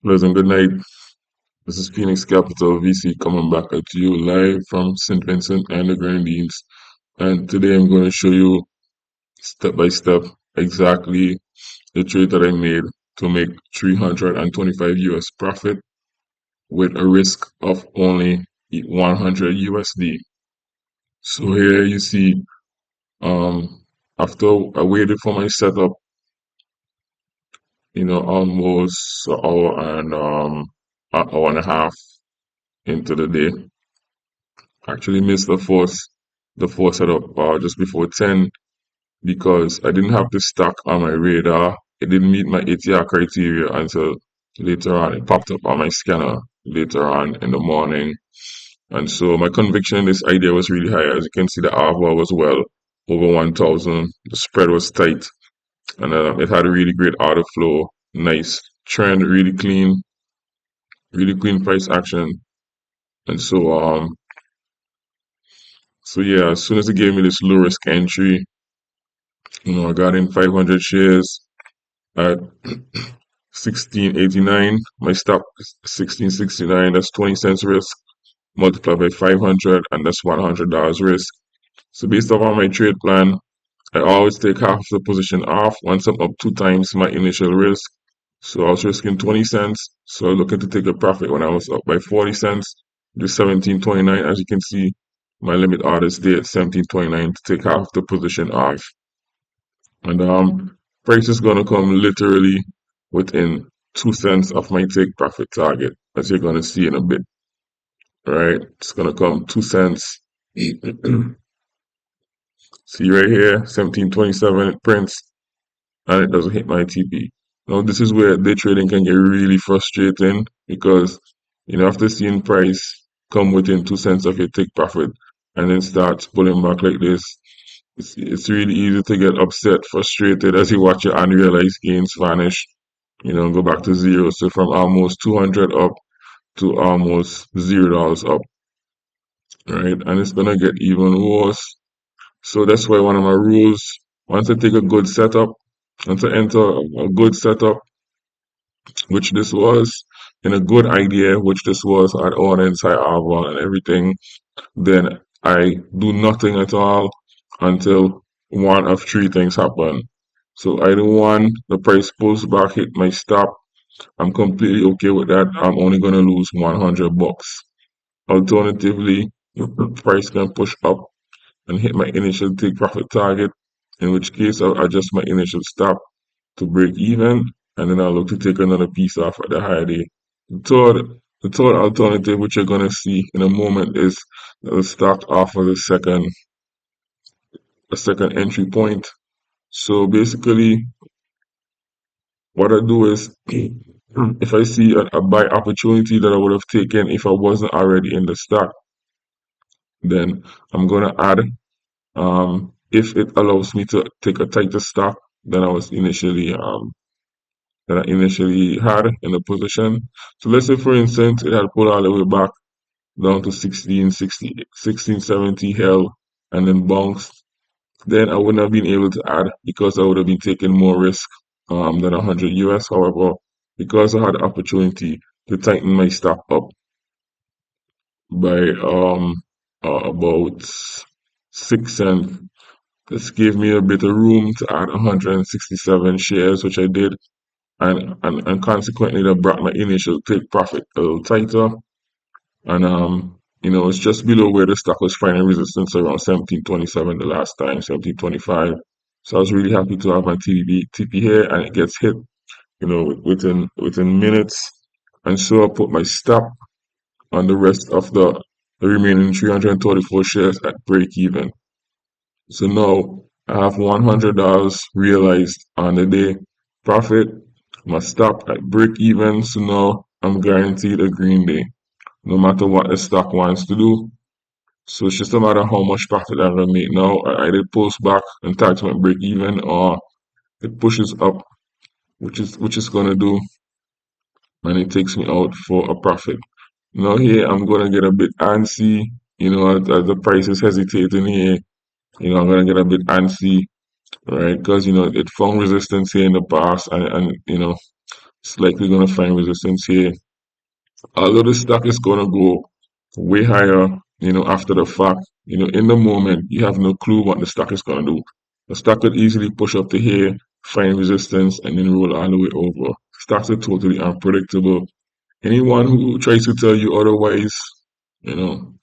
Pleasant good night. This is Phoenix Capital VC coming back at you live from St. Vincent and the Grenadines. And today I'm going to show you step by step exactly the trade that I made to make 325 US profit with a risk of only 100 USD. So here you see, after I waited for my setup, almost an hour and a half into the day. Actually missed the fourth setup just before 10 because I didn't have the stock on my radar. It didn't meet my ATR criteria until later on. It popped up on my scanner later on in the morning. And so my conviction in this idea was really high. As you can see, the RVAR was well over 1,000. The spread was tight and it had a really great order flow. Nice trend, really clean price action. And so yeah, as soon as it gave me this low risk entry, I got in 500 shares at 16.89. My stop is 16.69. That's 20 cents risk multiplied by 500, and that's $100 risk. So based off on my trade plan, I always take half the position off once I'm up two times my initial risk. So I was risking 20 cents. So I was looking to take a profit when I was up by 40 cents. The 17.29, as you can see, my limit order stay at 17.29 to take half the position off. And price is gonna come literally within 2 cents of my take profit target, as you're gonna see in a bit. Right? It's gonna come 2 cents. See right here, 17.27 it prints and it doesn't hit my TP. Now this is where day trading can get really frustrating because after seeing price come within 2 cents of your take profit and then starts pulling back like this, it's really easy to get upset, frustrated as you watch your unrealized gains vanish, go back to zero. So from almost 200 up to almost $0 up, right? And it's gonna get even worse. So that's why one of my rules, once I take a good setup, once I enter a good setup, which this was, in a good idea, which this was, I'd own inside Alva and everything, then I do nothing at all until one of three things happen. So either one, the price pulls back, hit my stop. I'm completely okay with that. I'm only gonna lose 100 bucks. Alternatively, the price can push up and hit my initial take profit target, in which case I'll adjust my initial stop to break even, and then I'll look to take another piece off at the higher day. The third alternative, which you're gonna see in a moment, is that the stock offers a second entry point. So basically, what I do is, if I see a buy opportunity that I would have taken if I wasn't already in the stock, then I'm gonna add. If it allows me to take a tighter stock than I initially had in the position. So let's say, for instance, it had pulled all the way back down to 1660, 1670 held and then bounced. Then I wouldn't have been able to add because I would have been taking more risk than 100 US. However, because I had the opportunity to tighten my stop up by about 6 cents, this gave me a bit of room to add 167 shares, which I did, and consequently that brought my initial take profit a little tighter. And it's just below where the stock was finding resistance around 17.27 the last time, 17.25. So I was really happy to have my TP here, and it gets hit, within minutes. And so I put my stop on the rest of the remaining 334 shares at break even. So now I have $100 realized on the day profit. My stop at break even. So now I'm guaranteed a green day, no matter what the stock wants to do. So it's just a matter of how much profit I'm gonna make now. I either pulls back and tax my break even, or it pushes up, which is gonna do, and it takes me out for a profit. Now here I'm gonna get a bit antsy, as the price is hesitating here. I'm gonna get a bit antsy, right? Because it found resistance here in the past, and It's likely going to find resistance here. Although the stock is going to go way higher, after the fact, in the moment, you have no clue what the stock is going to do. The stock could easily push up to here, find resistance, and then roll all the way over. Stocks are totally unpredictable. Anyone who tries to tell you otherwise, you know,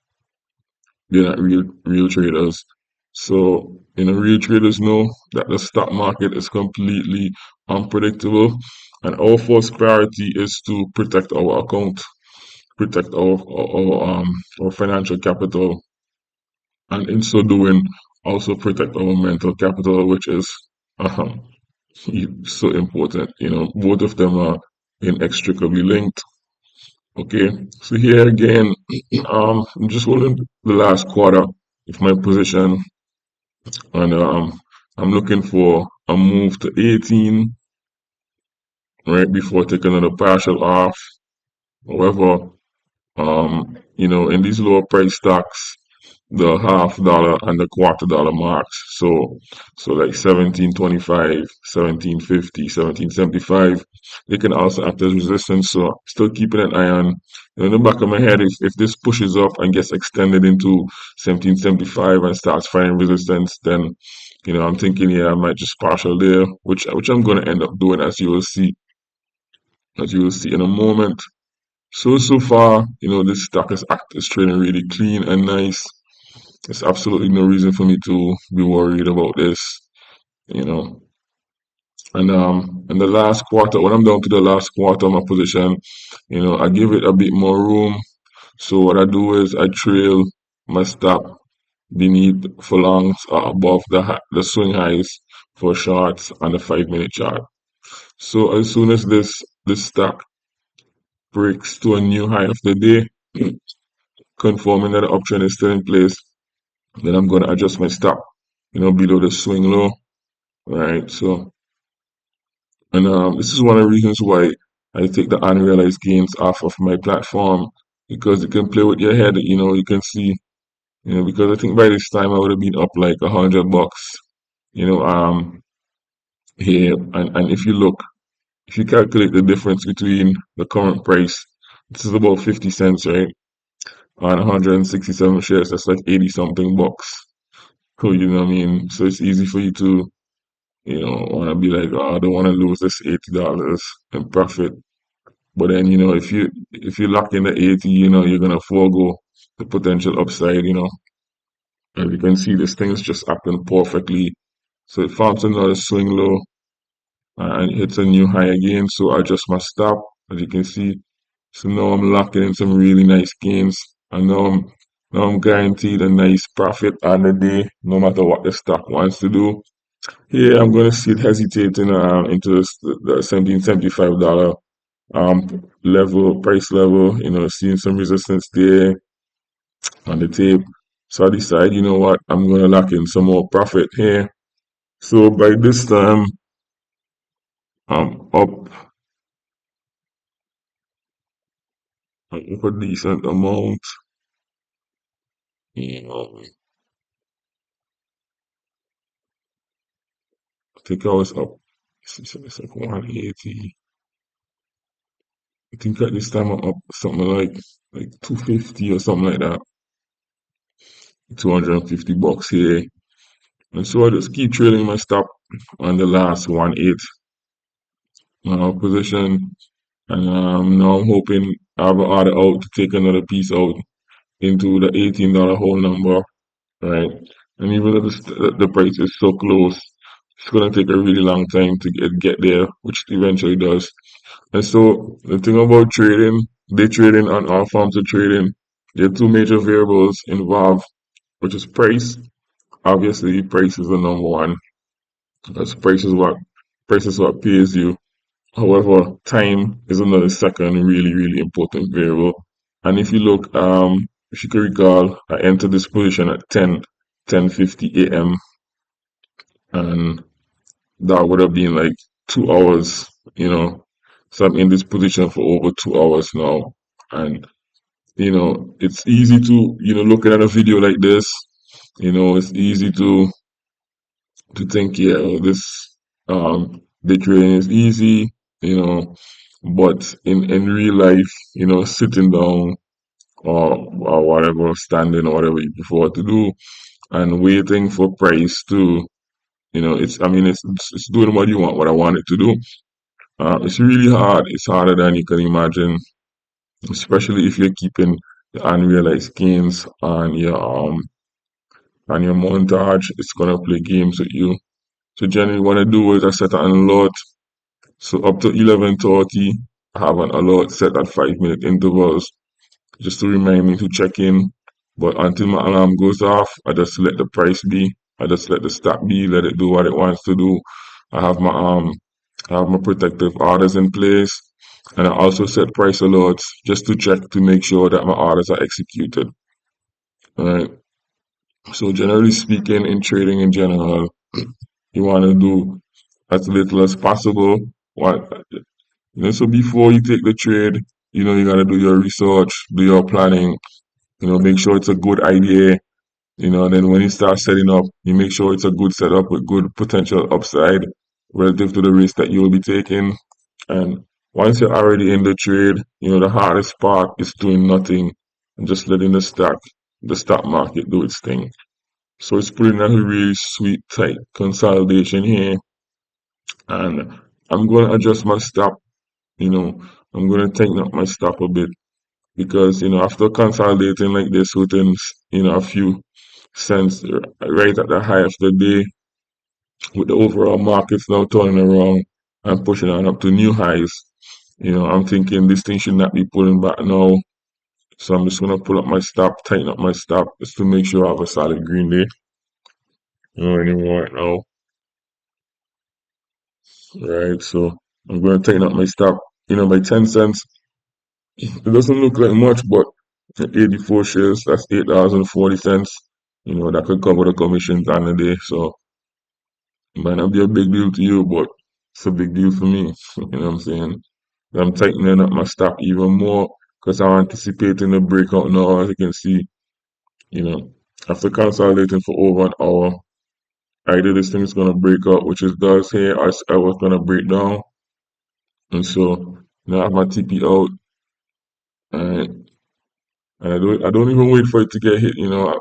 they're not real traders. So, real traders know that the stock market is completely unpredictable, and our first priority is to protect our account, protect our financial capital, and in so doing, also protect our mental capital, which is um, so important. Both of them are inextricably linked. Okay, so here again, I'm just holding the last quarter of my position, and I'm looking for a move to 18 right before taking another partial off. However, in these lower price stocks, the half dollar and the $quarter marks. So like 17.25, 17.50, 17.75. They can also act as resistance. So still keeping an eye on. In the back of my head, if this pushes up and gets extended into 17.75 and starts finding resistance, then I'm thinking, yeah, I might just partial there, which I'm gonna end up doing, as you will see in a moment. So far, this stock is trading really clean and nice. There's absolutely no reason for me to be worried about this, you know. And in the last quarter, when I'm down to the last quarter of my position, I give it a bit more room. So what I do is I trail my stop beneath for longs or above the swing highs for shorts on the 5 minute chart. So as soon as this stock breaks to a new high of the day, confirming that the uptrend is still in place, then I'm gonna adjust my stop, below the swing low, right? So, and this is one of the reasons why I take the unrealized gains off of my platform, because you can play with your head. You can see, because I think by this time I would have been up like $100, you know, um, here. And if you calculate the difference between the current price, this is about 50 cents, right? On 167 shares, that's like 80 something bucks. So, what I mean? So it's easy for you to, want to be like, oh, I don't want to lose this $80 in profit. But then, if you lock in the 80, you're gonna forego the potential upside. As you can see, this thing is just acting perfectly. So it forms another swing low and hits a new high again. So I adjust my stop, as you can see. So now I'm locking in some really nice gains. And now I'm guaranteed a nice profit on the day, no matter what the stock wants to do. Here I'm gonna see it hesitating into the $17.75 price level, seeing some resistance there on the tape. So I decide, you know what, I'm gonna lock in some more profit here. So by this time I'm up a decent amount. I think I was up, it's like 180. I think at this time I'm up something like 250 or something like that. $250 here. And so I just keep trailing my stop on the last 1/8 position. And now I'm hoping I have an order out to take another piece out into the $18 whole number, right? And even though the price is so close, it's gonna take a really long time to get there, which it eventually does. And so the thing about trading, day trading and all forms of trading, there are two major variables involved, which is price. Obviously, price is the number one. Because price is what pays you. However, time is another second really, really important variable. And if you can recall, I entered this position at 10:50 a.m. and that would have been like 2 hours. So I'm in this position for over 2 hours now. And, it's easy to, looking at a video like this, it's easy to think, yeah, this day trading is easy, you know, But in real life, sitting down or whatever, standing or whatever you prefer to do, and waiting for price to, it's I mean it's doing what I want it to do. It's really hard. It's harder than you can imagine, especially if you're keeping the unrealized gains on your montage. It's gonna play games with you. So generally, what I do is I set an alert. So up to 11:30, I have an alert set at 5 minute intervals just to remind me to check in. But until my alarm goes off, I just let the price be. I just let the stock be. Let it do what it wants to do. I have my um, I have my protective orders in place, and I also set price alerts just to check to make sure that my orders are executed. Alright. So generally speaking, in trading in general, you want to do as little as possible. What so before you take the trade, you gotta do your research, do your planning. Make sure it's a good idea. And then when you start setting up, you make sure it's a good setup with good potential upside relative to the risk that you will be taking. And once you're already in the trade, the hardest part is doing nothing and just letting the stock market do its thing. So it's putting a really sweet, tight consolidation here. And I'm going to adjust my stop. You know, I'm going to tighten up my stop a bit because, after consolidating like this within, a few cents right at the high of the day, with the overall markets now turning around and pushing on up to new highs, I'm thinking this thing should not be pulling back now. So I'm just going to pull up my stop, tighten up my stop just to make sure I have a solid green day. Anymore right now. Right, so I'm going to tighten up my stop, by 10 cents. It doesn't look like much, but at 84 shares, that's $8.40. That could cover the commissions on the day. So it might not be a big deal to you, but it's a big deal for me. You know what I'm saying? I'm tightening up my stop even more because I'm anticipating the breakout now. As you can see, you know, after consolidating for over an hour, either this thing is going to break out, which it does here, or I was going to break down. And so now I have my TP out, and I don't even wait for it to get hit.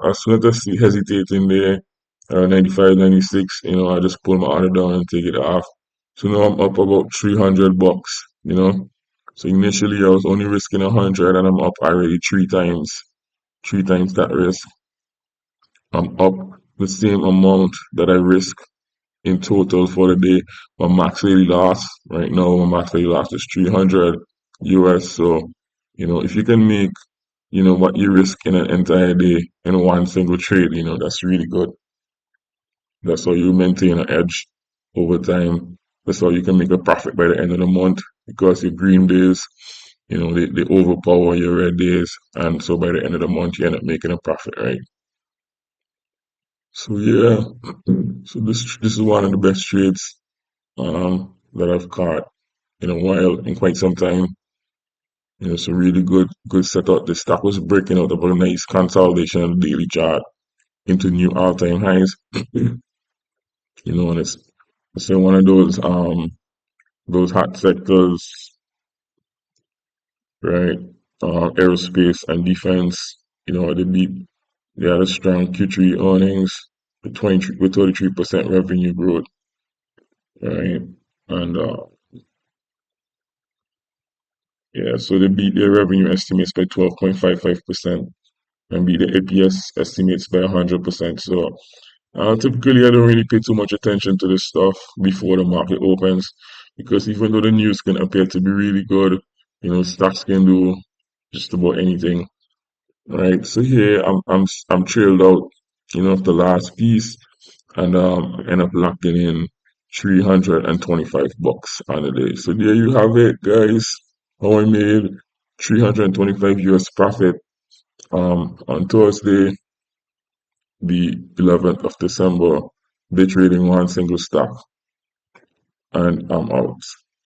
As soon as I see hesitating there, 95, 96, I just pull my order down and take it off. So now I'm up about $300. So initially I was only risking 100, and I'm up already three times that risk. I'm up the same amount that I risk in total for the day. My max daily loss right now, my max daily loss is 300 US. So, if you can make, what you risk in an entire day in one single trade, that's really good. That's how you maintain an edge over time. That's how you can make a profit by the end of the month because your green days, they overpower your red days. And so by the end of the month, you end up making a profit, right? So yeah, so this is one of the best trades that I've caught in a while, in quite some time. It's a really good setup. The stock was breaking out of a nice consolidation on the daily chart into new all-time highs. And it's in one of those hot sectors, right? Aerospace and defense. They had a strong Q3 earnings with 33% revenue growth, right? And yeah, so they beat their revenue estimates by 12.55% and beat the APS estimates by 100%. So typically, I don't really pay too much attention to this stuff before the market opens because even though the news can appear to be really good, stocks can do just about anything, right? So here I'm trailed out, of the last piece, and end up locking in $325 on the day. So there you have it, guys. How I made 325 US profit on Thursday, the 11th of December, day trading one single stock, and I'm out.